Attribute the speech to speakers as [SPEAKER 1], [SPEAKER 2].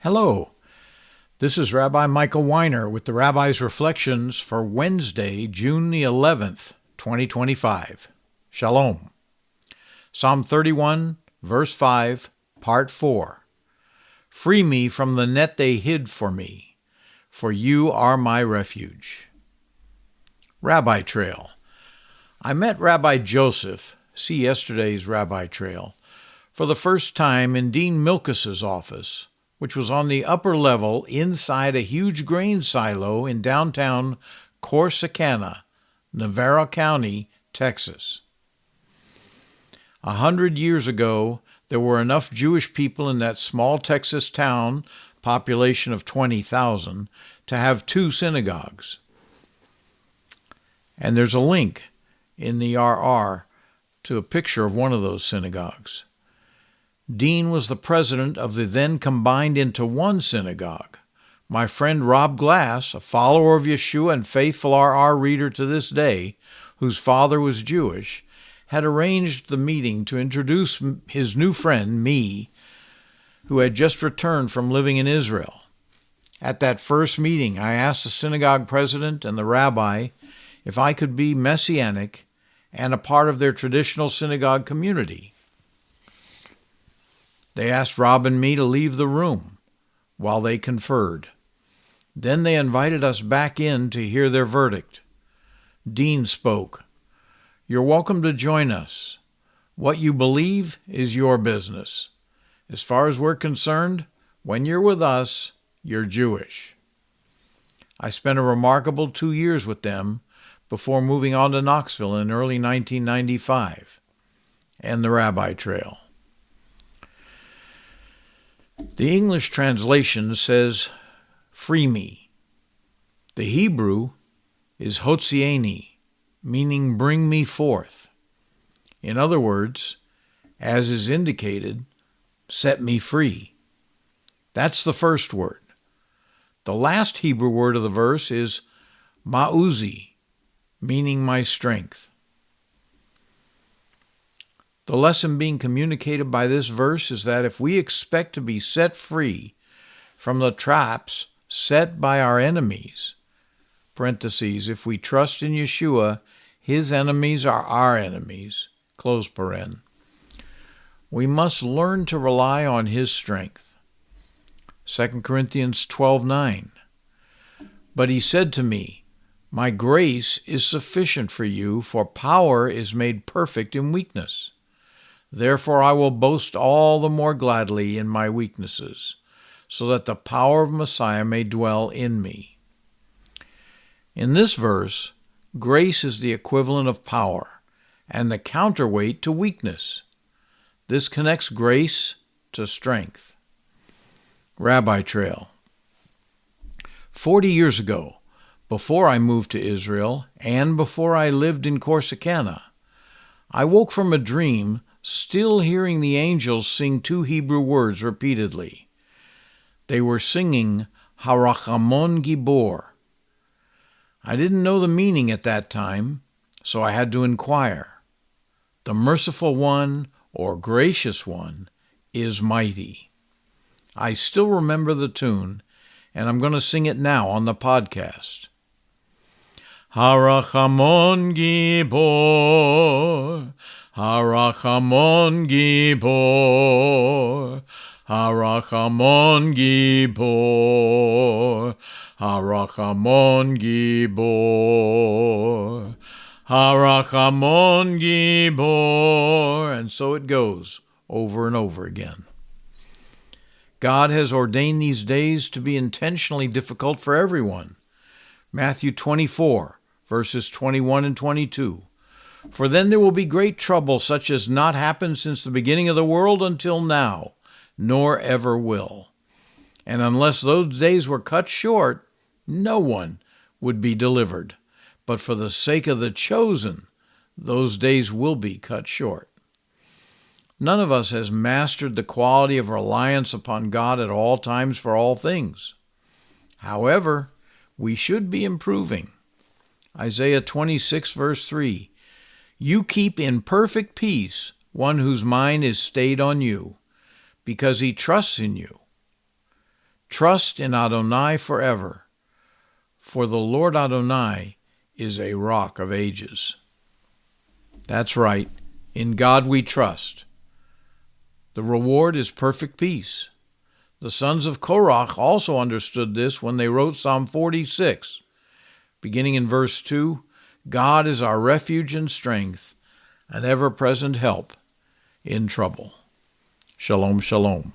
[SPEAKER 1] Hello, this is Rabbi Michael Weiner with the Rabbi's Reflections for Wednesday, June the 11th, 2025. Shalom. Psalm 31, verse 5, part 4. Free me from the net they hid for me, for you are my refuge. Rabbi Trail. I met Rabbi Joseph, see yesterday's Rabbi Trail, for the first time in Dean Milkus's office, which was on the upper level inside a huge grain silo in downtown Corsicana, Navarro County, Texas. 100 years ago, there were enough Jewish people in that small Texas town, population of 20,000, to have 2 synagogues. And there's a link in the RR to a picture of one of those synagogues. Dean was the president of the then combined into one synagogue. My friend Rob Glass, a follower of Yeshua and faithful RR reader to this day, whose father was Jewish, had arranged the meeting to introduce his new friend, me, who had just returned from living in Israel. At that first meeting, I asked the synagogue president and the rabbi if I could be Messianic and a part of their traditional synagogue community. They asked Rob and me to leave the room while they conferred. Then they invited us back in to hear their verdict. Dean spoke. "You're welcome to join us. What you believe is your business. As far as we're concerned, when you're with us, you're Jewish." I spent a remarkable 2 years with them before moving on to Knoxville in early 1995, and the Rabbi Trail. The English translation says, "Free me." The Hebrew is hotzieni, meaning bring me forth. In other words, as is indicated, set me free. That's the first word. The last Hebrew word of the verse is ma'uzi, meaning my strength. The lesson being communicated by this verse is that if we expect to be set free from the traps set by our enemies, parentheses, if we trust in Yeshua, his enemies are our enemies, close paren, we must learn to rely on his strength. 2 Corinthians 12:9. But he said to me, "My grace is sufficient for you, for power is made perfect in weakness. Therefore I will boast all the more gladly in my weaknesses, so that the power of Messiah may dwell in me." In this verse, grace is the equivalent of power and the counterweight to weakness. This connects grace to strength. Rabbi Trail. 40 years ago, before I moved to Israel and before I lived in Corsicana, I woke from a dream still hearing the angels sing 2 Hebrew words repeatedly. They were singing Harachamon Gibor. I didn't know the meaning at that time, so I had to inquire. The merciful one, or gracious one, is mighty. I still remember the tune, and I'm going to sing it now on the podcast. Harachamon Gibor, Harachamon Gibor, Harachamon Gibor, Harachamon Gibor, Harachamon Gibor, and so it goes over and over again. God has ordained these days to be intentionally difficult for everyone. Matthew 24, verses 21 and 22. For then there will be great trouble, such as not happened since the beginning of the world until now, nor ever will. And unless those days were cut short, no one would be delivered. But for the sake of the chosen, those days will be cut short. None of us has mastered the quality of reliance upon God at all times for all things. However, we should be improving. Isaiah 26, verse 3. You keep in perfect peace one whose mind is stayed on you, because he trusts in you. Trust in Adonai forever, for the Lord Adonai is a rock of ages. That's right. In God we trust. The reward is perfect peace. The sons of Korach also understood this when they wrote Psalm 46. Beginning in verse 2, God is our refuge and strength, an ever-present help in trouble. Shalom, shalom.